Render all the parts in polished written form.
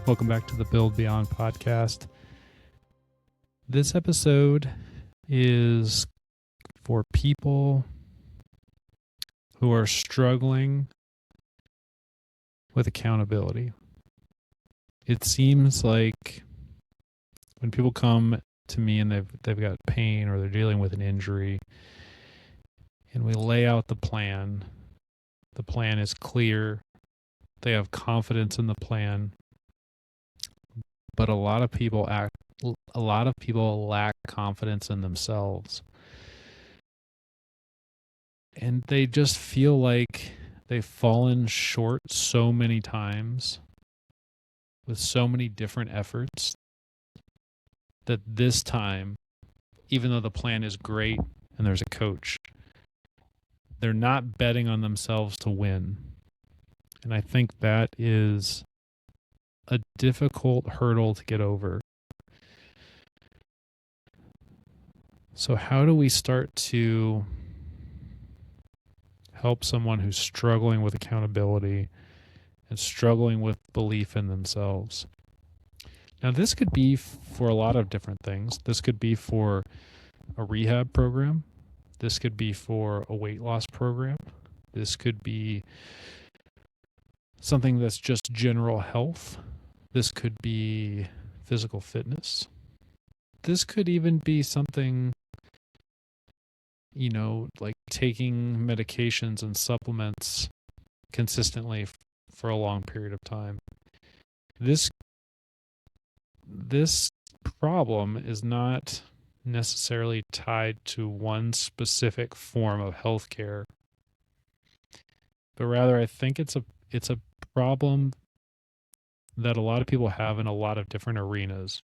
Welcome back to the Build Beyond podcast. This episode is for people who are struggling with accountability. It seems like when people come to me and they've got pain or they're dealing with an injury, and we lay out the plan is clear. They have confidence in the plan. But a lot of people lack confidence in themselves. And they just feel like they've fallen short so many times with so many different efforts that this time, even though the plan is great and there's a coach, they're not betting on themselves to win. And I think that is a difficult hurdle to get over. So how do we start to help someone who's struggling with accountability and struggling with belief in themselves? Now, this could be for a lot of different things. This could be for a rehab program. This could be for a weight loss program. This could be something that's just general health. This could be physical fitness. This could even be something, like taking medications and supplements consistently for a long period of time. This problem is not necessarily tied to one specific form of healthcare, but rather I think it's a problem that a lot of people have in a lot of different arenas.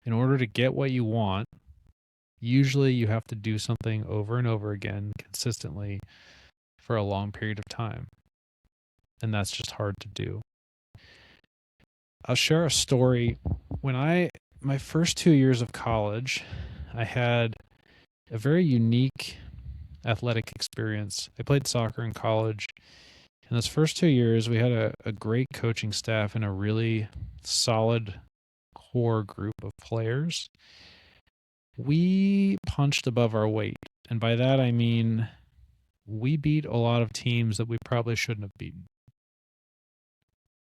In order to get what you want, usually you have to do something over and over again consistently for a long period of time. And that's just hard to do. I'll share a story. My first 2 years of college, I had a very unique athletic experience. I played soccer in college. In those first 2 years, we had a great coaching staff and a really solid core group of players. We punched above our weight. And by that, I mean we beat a lot of teams that we probably shouldn't have beaten.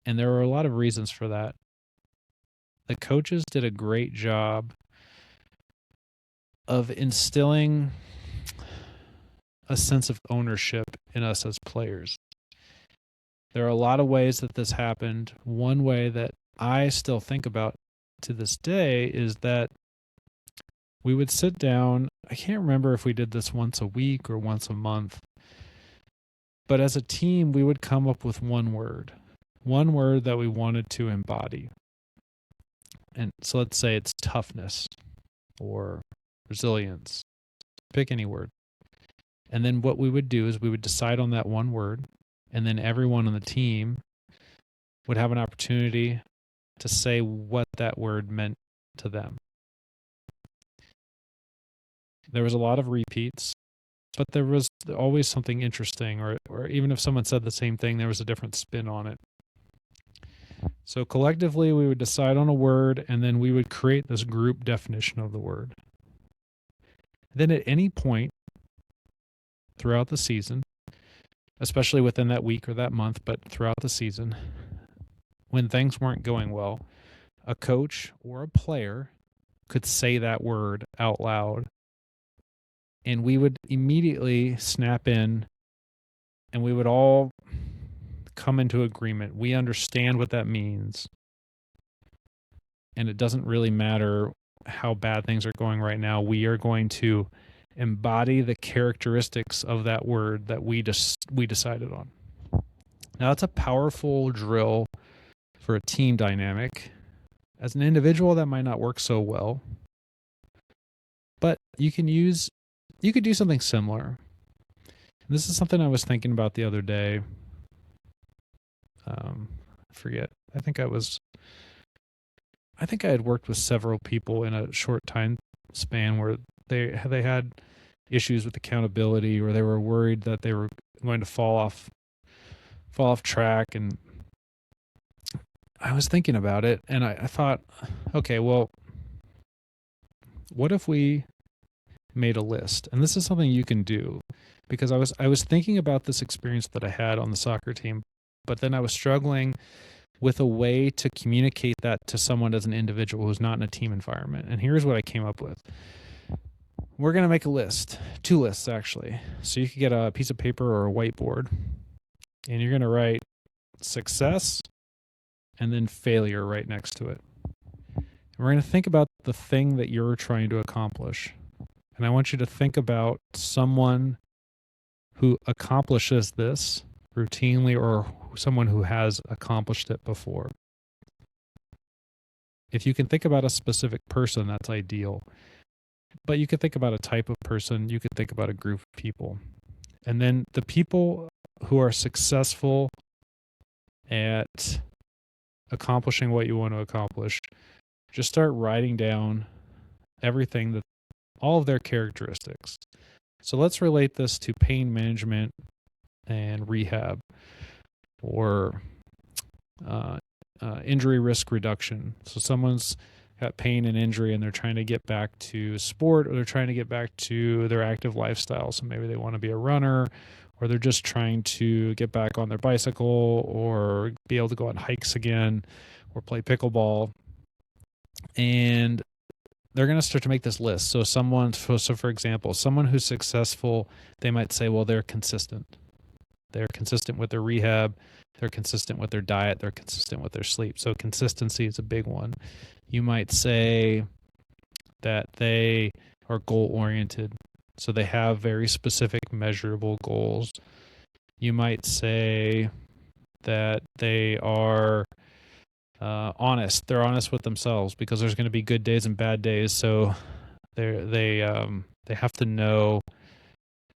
And there were a lot of reasons for that. The coaches did a great job of instilling a sense of ownership in us as players. There are a lot of ways that this happened. One way that I still think about to this day is that we would sit down. I can't remember if we did this once a week or once a month. But as a team, we would come up with one word that we wanted to embody. And so let's say it's toughness or resilience. Pick any word. And then what we would do is we would decide on that one word. And then everyone on the team would have an opportunity to say what that word meant to them. There was a lot of repeats, but there was always something interesting, or even if someone said the same thing, there was a different spin on it. So collectively, we would decide on a word, and then we would create this group definition of the word. Then at any point throughout the season, especially within that week or that month, but throughout the season, when things weren't going well, a coach or a player could say that word out loud, and we would immediately snap in, and we would all come into agreement. We understand what that means, and it doesn't really matter how bad things are going right now. We are going to embody the characteristics of that word that we decided on. Now, that's a powerful drill for a team dynamic. As an individual, that might not work so well, but you could do something similar. This is something I was thinking about the other day. I forget. I think I had worked with several people in a short time span where they had issues with accountability, or they were worried that they were going to fall off track, and I was thinking about it, and I thought, okay, well, what if we made a list? And this is something you can do, because I was thinking about this experience that I had on the soccer team, but then I was struggling with a way to communicate that to someone as an individual who's not in a team environment. And here's what I came up with. We're going to make a list, 2 lists actually. So you could get a piece of paper or a whiteboard, and you're going to write success and then failure right next to it. And we're going to think about the thing that you're trying to accomplish. And I want you to think about someone who accomplishes this routinely, or someone who has accomplished it before. If you can think about a specific person, that's ideal. But you could think about a type of person, you could think about a group of people. And then the people who are successful at accomplishing what you want to accomplish, just start writing down everything, that all of their characteristics. So let's relate this to pain management and rehab, or injury risk reduction. So someone's got pain and injury and they're trying to get back to sport, or they're trying to get back to their active lifestyle. So maybe they want to be a runner, or they're just trying to get back on their bicycle, or be able to go on hikes again, or play pickleball. And they're going to start to make this list. So for example, someone who's successful, they might say, well, they're consistent. They're consistent with their rehab. They're consistent with their diet. They're consistent with their sleep. So consistency is a big one. You might say that they are goal-oriented. So they have very specific, measurable goals. You might say that they are honest. They're honest with themselves, because there's going to be good days and bad days. So they have to know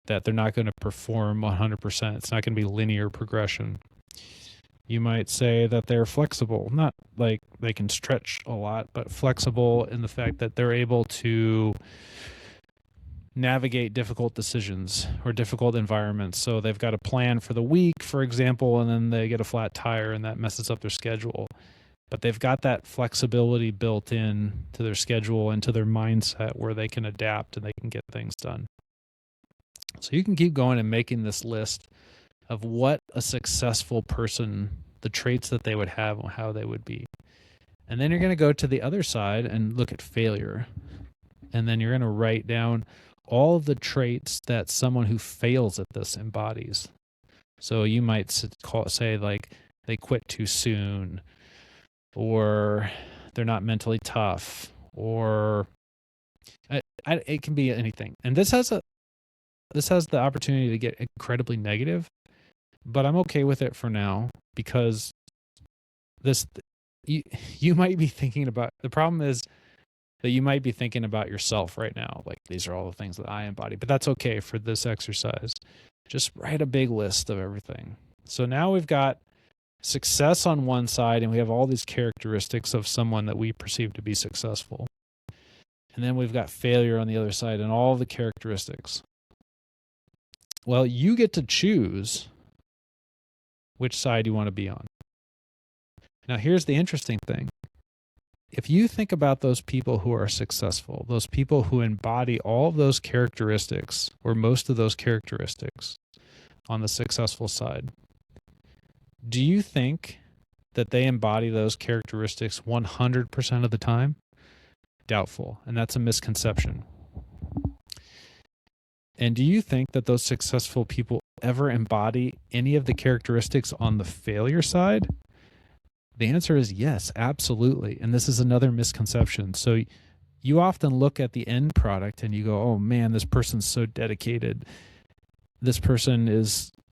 that they're not going to perform 100%. It's not going to be linear progression. You might say that they're flexible, not like they can stretch a lot, but flexible in the fact that they're able to navigate difficult decisions or difficult environments. So they've got a plan for the week, for example, and then they get a flat tire and that messes up their schedule. But they've got that flexibility built in to their schedule and to their mindset, where they can adapt and they can get things done. So you can keep going and making this list of what a successful person, the traits that they would have and how they would be. And then you're going to go to the other side and look at failure. And then you're going to write down all of the traits that someone who fails at this embodies. So you might say like they quit too soon, or they're not mentally tough, or it can be anything. And this has the opportunity to get incredibly negative, but I'm okay with it for now, because you might be thinking about, the problem is that you might be thinking about yourself right now, like these are all the things that I embody, but that's okay for this exercise. Just write a big list of everything. So now we've got success on one side, and we have all these characteristics of someone that we perceive to be successful. And then we've got failure on the other side and all the characteristics. Well, you get to choose which side you want to be on. Now, here's the interesting thing. If you think about those people who are successful, those people who embody all of those characteristics, or most of those characteristics on the successful side, do you think that they embody those characteristics 100% of the time? Doubtful. And that's a misconception. And do you think that those successful people ever embody any of the characteristics on the failure side? The answer is yes, absolutely. And this is another misconception. So you often look at the end product and you go, oh man, this person's so dedicated. This person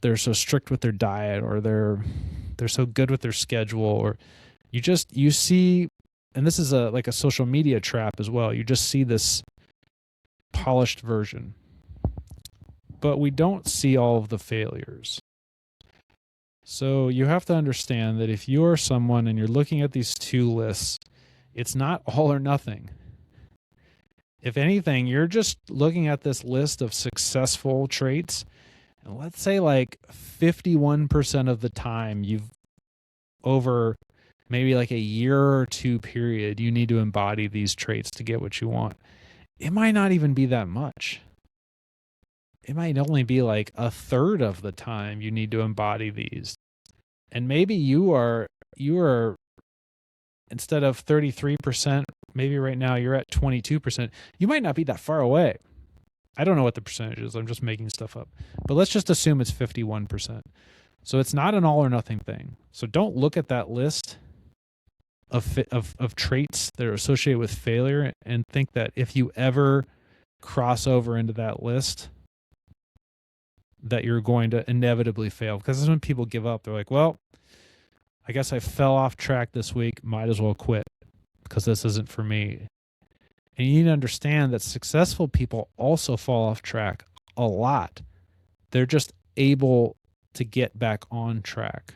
they're so strict with their diet, or they're so good with their schedule, or you see, and this is like a social media trap as well. You just see this polished version, but we don't see all of the failures. So you have to understand that if you're someone and you're looking at these 2 lists, it's not all or nothing. If anything, you're just looking at this list of successful traits, and let's say like 51% of the time over maybe like a year or two period, you need to embody these traits to get what you want. It might not even be that much. It might only be like a third of the time you need to embody these. And maybe you are instead of 33%, maybe right now you're at 22%. You might not be that far away. I don't know what the percentage is. I'm just making stuff up. But let's just assume it's 51%. So it's not an all or nothing thing. So don't look at that list of traits that are associated with failure and think that if you ever cross over into that list, that you're going to inevitably fail. Because that's when people give up. They're like, well, I guess I fell off track this week. Might as well quit because this isn't for me. And you need to understand that successful people also fall off track a lot. They're just able to get back on track.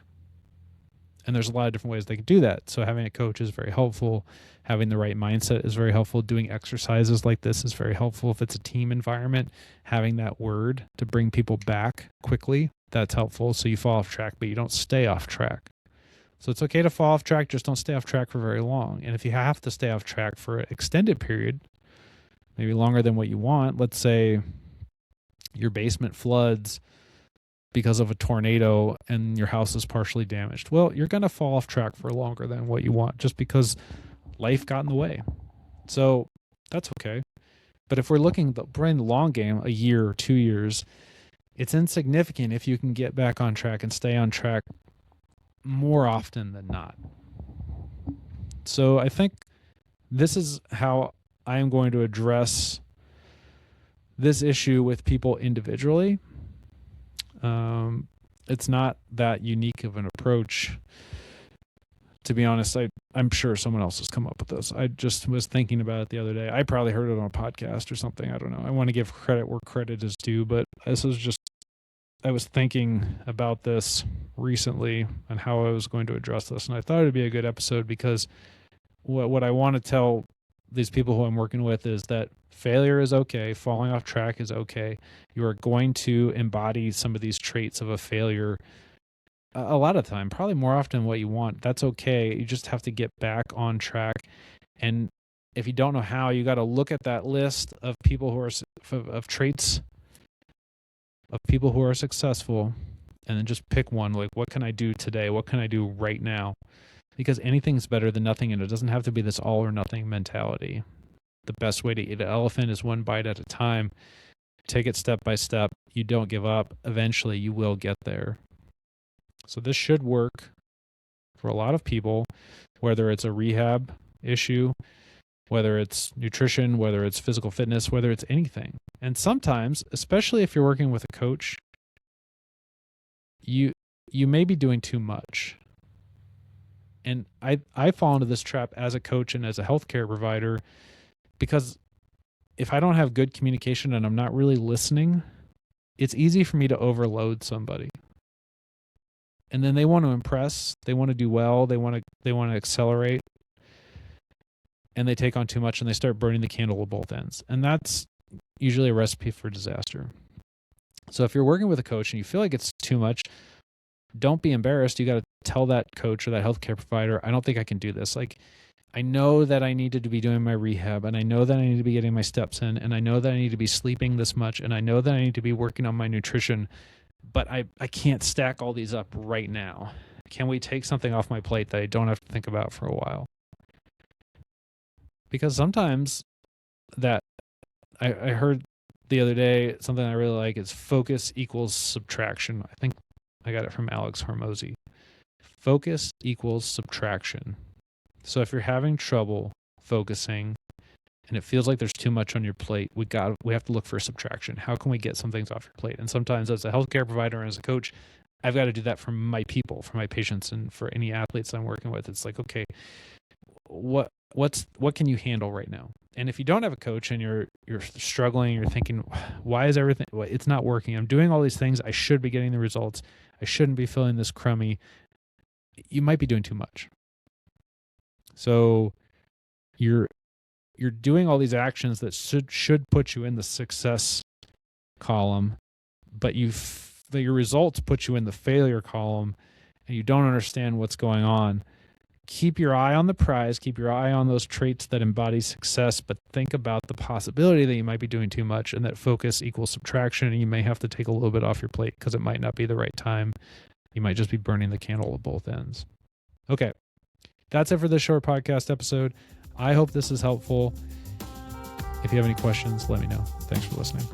And there's a lot of different ways they can do that. So having a coach is very helpful. Having the right mindset is very helpful. Doing exercises like this is very helpful. If it's a team environment, having that word to bring people back quickly, that's helpful. So you fall off track, but you don't stay off track. So it's okay to fall off track, just don't stay off track for very long. And if you have to stay off track for an extended period, maybe longer than what you want, let's say your basement floods because of a tornado and your house is partially damaged. Well, you're going to fall off track for longer than what you want just because life got in the way. So that's okay. But if we're looking at the long game, a year or 2 years, it's insignificant if you can get back on track and stay on track more often than not. So I think this is how I am going to address this issue with people individually. It's not that unique of an approach. To be honest, I'm sure someone else has come up with this. I just was thinking about it the other day. I probably heard it on a podcast or something. I don't know. I want to give credit where credit is due, but this is just, I was thinking about this recently and how I was going to address this. And I thought it'd be a good episode because what I want to tell these people who I'm working with is that failure is okay. Falling off track is okay. You are going to embody some of these traits of a failure a lot of the time, probably more often than what you want. That's okay. You just have to get back on track. And if you don't know how, you got to look at that list of people who are, of traits of people who are successful, and then just pick one. Like, what can I do today? What can I do right now? Because anything's better than nothing, and it doesn't have to be this all or nothing mentality. The best way to eat an elephant is one bite at a time. Take it step by step. You don't give up. Eventually, you will get there. So this should work for a lot of people, whether it's a rehab issue, whether it's nutrition, whether it's physical fitness, whether it's anything. And sometimes, especially if you're working with a coach, you may be doing too much. And I fall into this trap as a coach and as a healthcare provider because if I don't have good communication and I'm not really listening, it's easy for me to overload somebody. And then they want to impress, they want to do well, they want to accelerate, and they take on too much and they start burning the candle at both ends. And that's usually a recipe for disaster. So if you're working with a coach and you feel like it's too much, don't be embarrassed. You got to tell that coach or that healthcare provider, I don't think I can do this. Like, I know that I needed to be doing my rehab, and I know that I need to be getting my steps in, and I know that I need to be sleeping this much, and I know that I need to be working on my nutrition, but I can't stack all these up right now. Can we take something off my plate that I don't have to think about for a while? Because sometimes that I heard the other day, something I really like is focus equals subtraction. I think I got it from Alex Hormozy. Focus equals subtraction. So if you're having trouble focusing and it feels like there's too much on your plate, we have to look for a subtraction. How can we get some things off your plate? And sometimes as a healthcare provider and as a coach, I've got to do that for my people, for my patients, and for any athletes I'm working with. It's like, okay, what can you handle right now? And if you don't have a coach and you're struggling, you're thinking, why is everything, it's not working. I'm doing all these things. I should be getting the results. I shouldn't be feeling this crummy. You might be doing too much. So you're doing all these actions that should put you in the success column, but your results put you in the failure column, and you don't understand what's going on. keep your eye on the prize, keep your eye on those traits that embody success, but think about the possibility that you might be doing too much and that focus equals subtraction, and you may have to take a little bit off your plate because it might not be the right time. You might just be burning the candle at both ends. Okay, that's it for this short podcast episode. I hope this is helpful. If you have any questions, let me know. Thanks for listening.